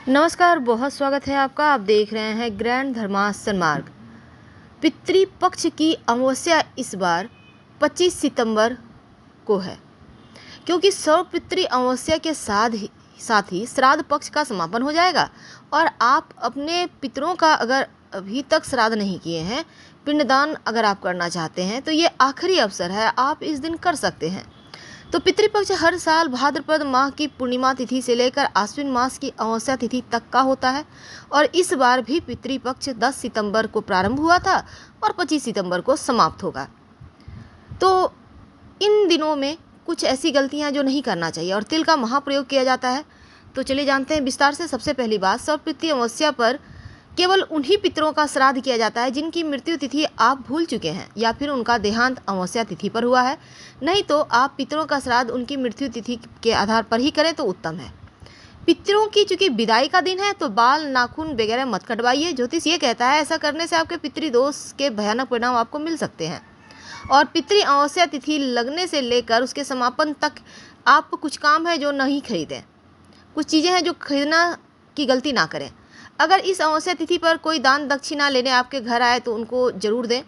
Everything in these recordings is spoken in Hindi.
नमस्कार, बहुत स्वागत है आपका। आप देख रहे हैं ग्रैंड धर्मासन मार्ग। पितृपक्ष की अमावस्या इस बार 25 सितंबर को है, क्योंकि सर्वपितृ अमावस्या के साथ ही श्राद्ध पक्ष का समापन हो जाएगा। और आप अपने पितरों का अगर अभी तक श्राद्ध नहीं किए हैं, पिंडदान अगर आप करना चाहते हैं, तो ये आखिरी अवसर है, आप इस दिन कर सकते हैं। तो पितृपक्ष हर साल भाद्रपद माह की पूर्णिमा तिथि से लेकर आश्विन मास की अमावस्या तिथि तक का होता है। और इस बार भी पितृपक्ष 10 सितंबर को प्रारंभ हुआ था और 25 सितंबर को समाप्त होगा। तो इन दिनों में कुछ ऐसी गलतियां जो नहीं करना चाहिए और तिल का महाप्रयोग किया जाता है। तो चलिए जानते हैं विस्तार से। सबसे पहली बात, सर्वपितृ अमावस्या पर केवल उन्हीं पितरों का श्राद्ध किया जाता है जिनकी मृत्यु तिथि आप भूल चुके हैं या फिर उनका देहांत अमावस्या तिथि पर हुआ है। नहीं तो आप पितरों का श्राद्ध उनकी मृत्यु तिथि के आधार पर ही करें तो उत्तम है। पितरों की चूंकि विदाई का दिन है, तो बाल नाखून वगैरह मत कटवाइए। ज्योतिष ये कहता है ऐसा करने से आपके पितृदोष के भयानक परिणाम आपको मिल सकते हैं। और पितृ अमावस्या तिथि लगने से लेकर उसके समापन तक आप कुछ काम है जो नहीं खरीदें, कुछ चीज़ें हैं जो खरीदना की गलती ना करें। अगर इस अमावस्या तिथि पर कोई दान दक्षिणा लेने आपके घर आए तो उनको जरूर दें।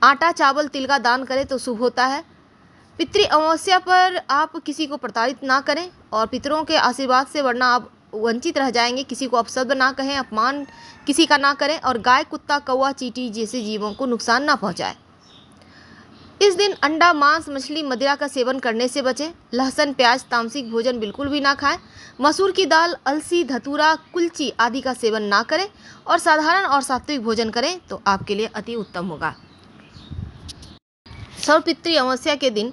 आटा चावल तिल का दान करें तो शुभ होता है। पितृ अमावस्या पर आप किसी को प्रताड़ित ना करें और पितरों के आशीर्वाद से, वरना आप वंचित रह जाएंगे। किसी को अपशब्द ना कहें, अपमान किसी का ना करें और गाय कुत्ता कौवा चींटी जैसे जीवों को नुकसान ना पहुंचाएं। इस दिन अंडा मांस मछली मदिरा का सेवन करने से बचें। लहसुन प्याज तामसिक भोजन बिल्कुल भी ना खाएं। मसूर की दाल अलसी धतूरा कुलची आदि का सेवन ना करें और साधारण और सात्विक भोजन करें तो आपके लिए अति उत्तम होगा। सर्वपितृ अमावस्या के दिन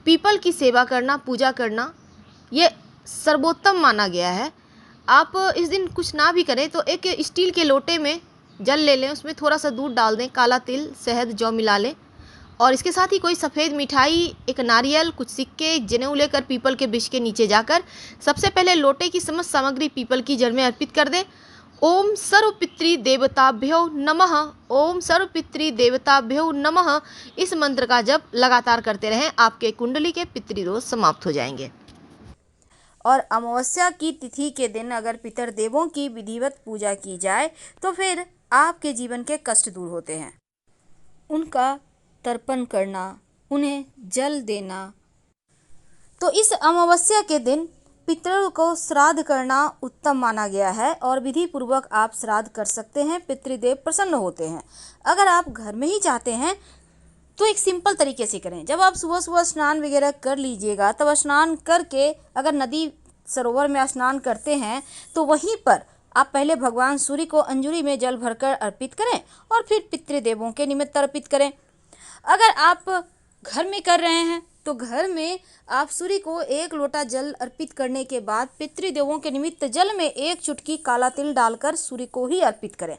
पीपल की सेवा करना, पूजा करना ये सर्वोत्तम माना गया है। आप इस दिन कुछ ना भी करें तो एक स्टील के लोटे में जल ले लें, उसमें थोड़ा सा दूध डाल दें, काला तिल शहद जौ मिला लें और इसके साथ ही कोई सफ़ेद मिठाई, एक नारियल, कुछ सिक्के, एक जनेऊ लेकर पीपल के वृक्ष के नीचे जाकर सबसे पहले लोटे की समस्त सामग्री पीपल की जड़ में अर्पित कर दें। ओम सर्वपितृ देवताभ्यो नमः, ओम सर्वपितृ देवताभ्यो नमः, इस मंत्र का जप लगातार करते रहें। आपके कुंडली के पितृदोष समाप्त हो जाएंगे। और अमावस्या की तिथि के दिन अगर पितर देवों की विधिवत पूजा की जाए तो फिर आपके जीवन के कष्ट दूर होते हैं। उनका तर्पण करना, उन्हें जल देना। तो इस अमावस्या के दिन पितरों को श्राद्ध करना उत्तम माना गया है और विधि पूर्वक आप श्राद्ध कर सकते हैं। पितृदेव प्रसन्न होते हैं। अगर आप घर में ही चाहते हैं तो एक सिंपल तरीके से करें। जब आप सुबह सुबह स्नान वगैरह कर लीजिएगा, तब स्नान करके अगर नदी सरोवर में स्नान करते हैं तो वहीं पर आप पहले भगवान सूर्य को अंजूरी में जल भरकर अर्पित करें और फिर पितृदेवों के निमित्त अर्पित करें। अगर आप घर में कर रहे हैं तो घर में आप सूर्य को 1 लोटा जल अर्पित करने के बाद पितृदेवों के निमित्त जल में 1 चुटकी काला तिल डालकर सूर्य को ही अर्पित करें,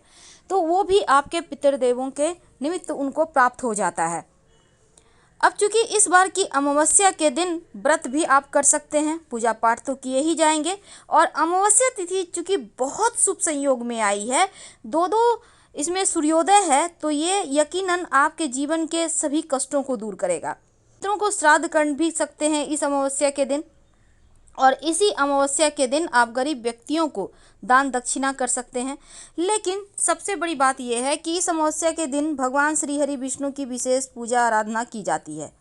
तो वो भी आपके पितृदेवों के निमित्त उनको प्राप्त हो जाता है। अब चूंकि इस बार की अमावस्या के दिन व्रत भी आप कर सकते हैं, पूजा पाठ तो किए ही जाएंगे। और अमावस्या तिथि चूंकि बहुत शुभ संयोग में आई है, दो इसमें सूर्योदय है, तो ये यकीनन आपके जीवन के सभी कष्टों को दूर करेगा। पितरों को श्राद्ध कर भी सकते हैं इस अमावस्या के दिन। और इसी अमावस्या के दिन आप गरीब व्यक्तियों को दान दक्षिणा कर सकते हैं। लेकिन सबसे बड़ी बात यह है कि इस अमावस्या के दिन भगवान श्री हरि विष्णु की विशेष पूजा आराधना की जाती है,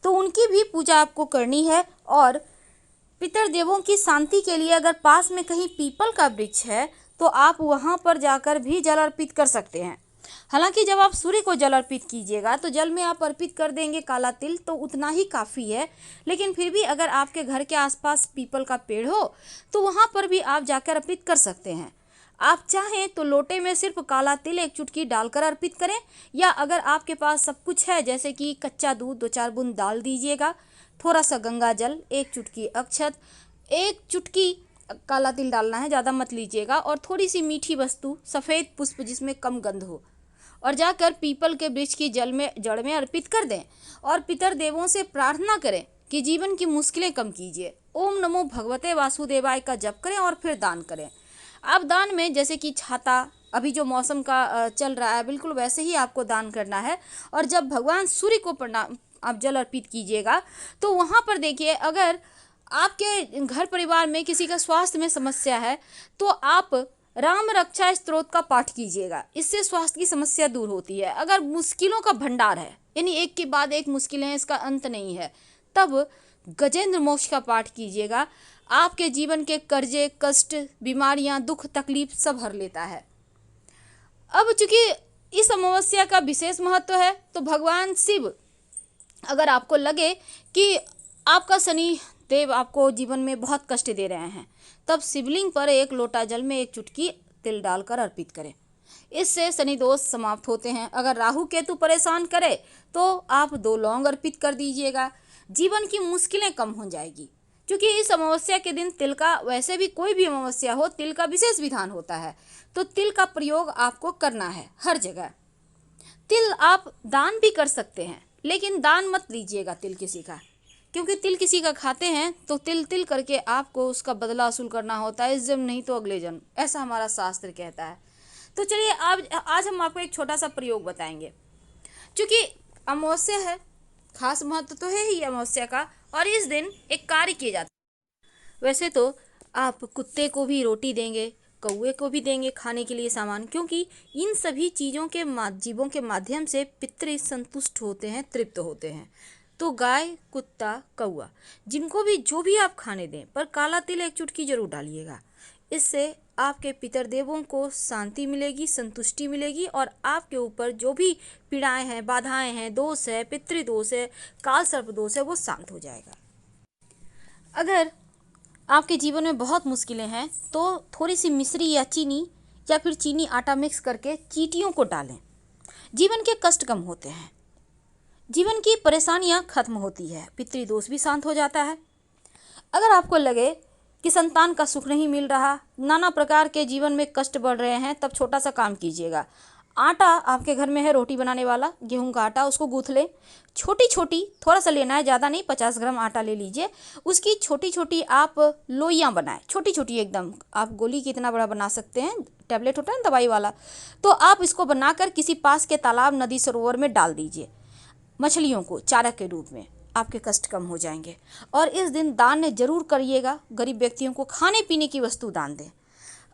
तो उनकी भी पूजा आपको करनी है। और पितर देवों की शांति के लिए अगर पास में कहीं पीपल का वृक्ष है तो आप वहां पर जाकर भी जल अर्पित कर सकते हैं। हालांकि जब आप सूर्य को जल अर्पित कीजिएगा तो जल में आप अर्पित कर देंगे काला तिल, तो उतना ही काफ़ी है। लेकिन फिर भी अगर आपके घर के आसपास पीपल का पेड़ हो तो वहाँ पर भी आप जाकर अर्पित कर सकते हैं। आप चाहें तो लोटे में सिर्फ काला तिल 1 चुटकी डालकर अर्पित करें, या अगर आपके पास सब कुछ है जैसे कि कच्चा दूध 2-4 बूंद डाल दीजिएगा, थोड़ा सा गंगा जल, 1 चुटकी अक्षत, 1 चुटकी काला तिल डालना है, ज़्यादा मत लीजिएगा, और थोड़ी सी मीठी वस्तु सफ़ेद पुष्प जिसमें कम गंध हो, और जाकर पीपल के वृक्ष की जड़ में अर्पित कर दें। और पितर देवों से प्रार्थना करें कि जीवन की मुश्किलें कम कीजिए। ओम नमो भगवते वासुदेवाय का जप करें और फिर दान करें। आप दान में जैसे कि छाता, अभी जो मौसम का चल रहा है, बिल्कुल वैसे ही आपको दान करना है। और जब भगवान सूर्य को प्रणाम आप जल अर्पित कीजिएगा तो वहाँ पर देखिए, अगर आपके घर परिवार में किसी का स्वास्थ्य में समस्या है तो आप राम रक्षा स्तोत्र का पाठ कीजिएगा, इससे स्वास्थ्य की समस्या दूर होती है। अगर मुश्किलों का भंडार है, यानी एक के बाद एक मुश्किलें हैं, इसका अंत नहीं है, तब गजेंद्र मोक्ष का पाठ कीजिएगा। आपके जीवन के कर्जे, कष्ट, बीमारियां, दुख, तकलीफ सब हर लेता है। अब चूंकि इस अमावस्या का विशेष महत्व है तो भगवान शिव, अगर आपको लगे कि आपका शनि देव आपको जीवन में बहुत कष्ट दे रहे हैं, तब शिवलिंग पर एक लोटा जल में एक चुटकी तिल डालकर अर्पित करें, इससे शनि दोष समाप्त होते हैं। अगर राहु केतु परेशान करे तो आप 2 लौंग अर्पित कर दीजिएगा, जीवन की मुश्किलें कम हो जाएगी। क्योंकि इस अमावस्या के दिन तिल का, वैसे भी कोई भी अमावस्या हो, तिल का विशेष विधान होता है, तो तिल का प्रयोग आपको करना है हर जगह। तिल आप दान भी कर सकते हैं, लेकिन दान मत दीजिएगा तिल किसी का, क्योंकि तिल किसी का खाते हैं तो तिल करके आपको उसका बदला वसूल करना होता है, इस जन्म नहीं तो अगले जन्म, ऐसा हमारा शास्त्र कहता है। तो चलिए आज हम आपको एक छोटा सा प्रयोग बताएंगे। क्योंकि अमावस्या है, खास महत्व तो है ही अमावस्या का, और इस दिन एक कार्य किया जाता है। वैसे तो आप कुत्ते को भी रोटी देंगे, कौवे को भी देंगे खाने के लिए सामान, क्योंकि इन सभी चीज़ों के जीवों के माध्यम से पितृ संतुष्ट होते हैं, तृप्त होते हैं। तो गाय, कुत्ता, कौवा, जिनको भी जो भी आप खाने दें, पर काला तिल एक चुटकी जरूर डालिएगा। इससे आपके पितरदेवों को शांति मिलेगी, संतुष्टि मिलेगी, और आपके ऊपर जो भी पीड़ाएं हैं, बाधाएं हैं, दोष है, पितृदोष है, काल सर्प दोष है, वो शांत हो जाएगा। अगर आपके जीवन में बहुत मुश्किलें हैं तो थोड़ी सी मिश्री या चीनी या फिर चीनी आटा मिक्स करके चींटियों को डालें, जीवन के कष्ट कम होते हैं, जीवन की परेशानियां खत्म होती है, पितृदोष भी शांत हो जाता है। अगर आपको लगे कि संतान का सुख नहीं मिल रहा, नाना प्रकार के जीवन में कष्ट बढ़ रहे हैं, तब छोटा सा काम कीजिएगा। आटा आपके घर में है रोटी बनाने वाला, गेहूं का आटा, उसको गूँथ लें, छोटी छोटी, थोड़ा सा लेना है, ज़्यादा नहीं, 50 ग्राम आटा ले लीजिए। उसकी छोटी छोटी आप लोइयाँ बनाएं, छोटी छोटी एकदम, आप गोली कितना बड़ा बना सकते हैं, टैबलेट होता है ना दवाई वाला, तो आप इसको बनाकर किसी पास के तालाब, नदी, सरोवर में डाल दीजिए, मछलियों को चारा के रूप में। आपके कष्ट कम हो जाएंगे। और इस दिन दान जरूर करिएगा, गरीब व्यक्तियों को खाने पीने की वस्तु दान दें।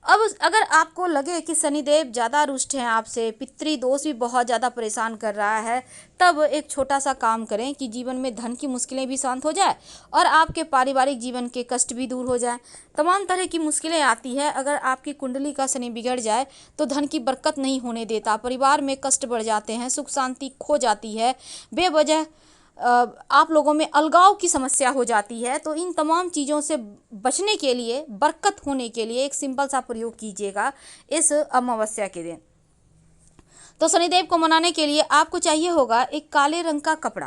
अब अगर आपको लगे कि शनिदेव ज़्यादा रुष्ट हैं आपसे, पितृदोष भी बहुत ज़्यादा परेशान कर रहा है, तब एक छोटा सा काम करें कि जीवन में धन की मुश्किलें भी शांत हो जाए और आपके पारिवारिक जीवन के कष्ट भी दूर हो जाए। तमाम तरह की मुश्किलें आती है, अगर आपकी कुंडली का शनि बिगड़ जाए तो धन की बरकत नहीं होने देता, परिवार में कष्ट बढ़ जाते हैं, सुख शांति खो जाती है, बेवजह आप लोगों में अलगाव की समस्या हो जाती है। तो इन तमाम चीज़ों से बचने के लिए, बरकत होने के लिए एक सिंपल सा प्रयोग कीजिएगा इस अमावस्या के दिन। तो शनिदेव को मनाने के लिए आपको चाहिए होगा एक काले रंग का कपड़ा।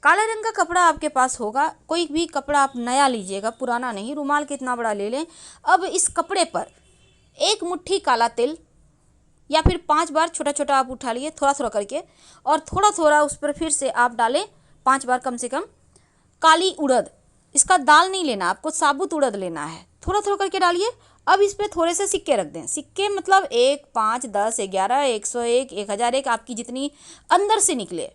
काले रंग का कपड़ा आपके पास होगा, कोई भी कपड़ा आप नया लीजिएगा, पुराना नहीं, रुमाल कितना बड़ा ले लें। अब इस कपड़े पर एक मुट्ठी काला तिल या फिर 5 बार छोटा छोटा आप उठा लिए, थोड़ा थोड़ा करके, और थोड़ा थोड़ा उस पर फिर से आप डालें 5 बार कम से कम काली उड़द। इसका दाल नहीं लेना, आपको साबुत उड़द लेना है, थोड़ा थोड़ा करके डालिए। अब इस पर थोड़े से सिक्के रख दें, सिक्के मतलब 1, 5, 10, 11, 101, 1001, आपकी जितनी अंदर से निकले,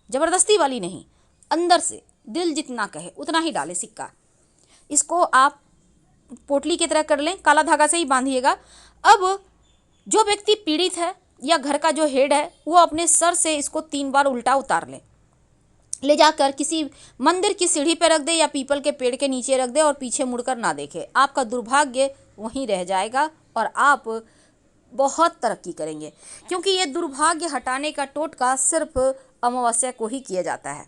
ज़बरदस्ती वाली नहीं, अंदर से दिल जितना कहे उतना ही डालें सिक्का। इसको आप पोटली की तरह कर लें, काला धागा से ही बांधिएगा। अब जो व्यक्ति पीड़ित है या घर का जो हेड है, वो अपने सर से इसको 3 बार उल्टा उतार ले जाकर किसी मंदिर की सीढ़ी पर रख दे या पीपल के पेड़ के नीचे रख दे और पीछे मुड़कर ना देखे। आपका दुर्भाग्य वहीं रह जाएगा और आप बहुत तरक्की करेंगे, क्योंकि ये दुर्भाग्य हटाने का टोटका सिर्फ अमावस्या को ही किया जाता है।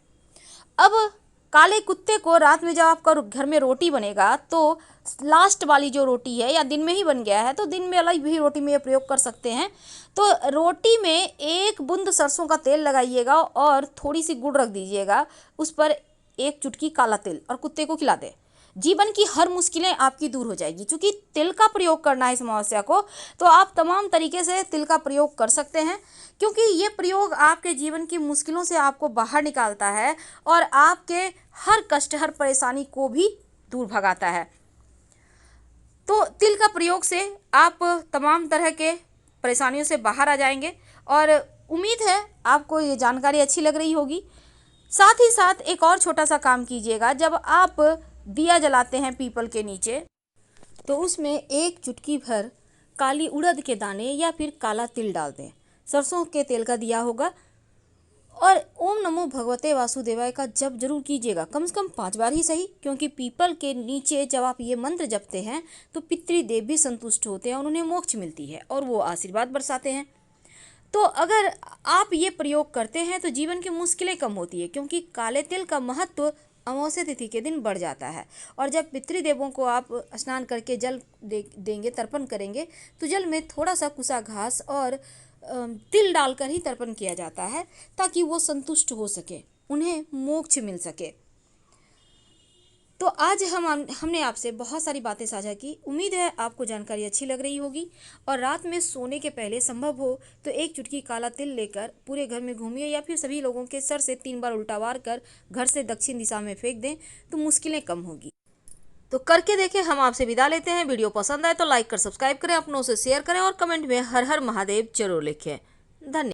अब काले कुत्ते को रात में जब आपका घर में रोटी बनेगा तो लास्ट वाली जो रोटी है, या दिन में ही बन गया है तो दिन में अलग भी रोटी में ये प्रयोग कर सकते हैं, तो रोटी में 1 बूंद सरसों का तेल लगाइएगा और थोड़ी सी गुड़ रख दीजिएगा, उस पर 1 चुटकी काला तिल, और कुत्ते को खिला दे। जीवन की हर मुश्किलें आपकी दूर हो जाएगी। क्योंकि तिल का प्रयोग करना है इस अमावस्या को, तो आप तमाम तरीके से तिल का प्रयोग कर सकते हैं, क्योंकि ये प्रयोग आपके जीवन की मुश्किलों से आपको बाहर निकालता है और आपके हर कष्ट, हर परेशानी को भी दूर भगाता है। तो तिल का प्रयोग से आप तमाम तरह के परेशानियों से बाहर आ जाएंगे, और उम्मीद है आपको ये जानकारी अच्छी लग रही होगी। साथ ही साथ एक और छोटा सा काम कीजिएगा, जब आप दिया जलाते हैं पीपल के नीचे, तो उसमें एक चुटकी भर काली उड़द के दाने या फिर काला तिल डाल दें। सरसों के तेल का दिया होगा। और ओम नमो भगवते वासुदेवाय का जप जरूर कीजिएगा, कम से कम 5 बार ही सही, क्योंकि पीपल के नीचे जब आप ये मंत्र जपते हैं तो पितृदेव भी संतुष्ट होते हैं और उन्हें मोक्ष मिलती है और वो आशीर्वाद बरसाते हैं। तो अगर आप ये प्रयोग करते हैं तो जीवन की मुश्किलें कम होती है, क्योंकि काले तिल का महत्व अमावस्या तिथि के दिन बढ़ जाता है। और जब पितृदेवों को आप स्नान करके जल देंगे, तर्पण करेंगे, तो जल में थोड़ा सा कुसा घास और तिल डालकर ही तर्पण किया जाता है, ताकि वो संतुष्ट हो सके, उन्हें मोक्ष मिल सके। तो आज हमने आपसे बहुत सारी बातें साझा की। उम्मीद है आपको जानकारी अच्छी लग रही होगी। और रात में सोने के पहले संभव हो तो एक चुटकी काला तिल लेकर पूरे घर में घूमिए, या फिर सभी लोगों के सर से 3 बार उल्टा वार कर घर से दक्षिण दिशा में फेंक दें, तो मुश्किलें कम होगी। तो करके देखें। हम आपसे विदा लेते हैं। वीडियो पसंद आए तो लाइक कर सब्सक्राइब करें, अपनों से शेयर करें और कमेंट में हर हर महादेव जरूर लिखें। धन्यवाद।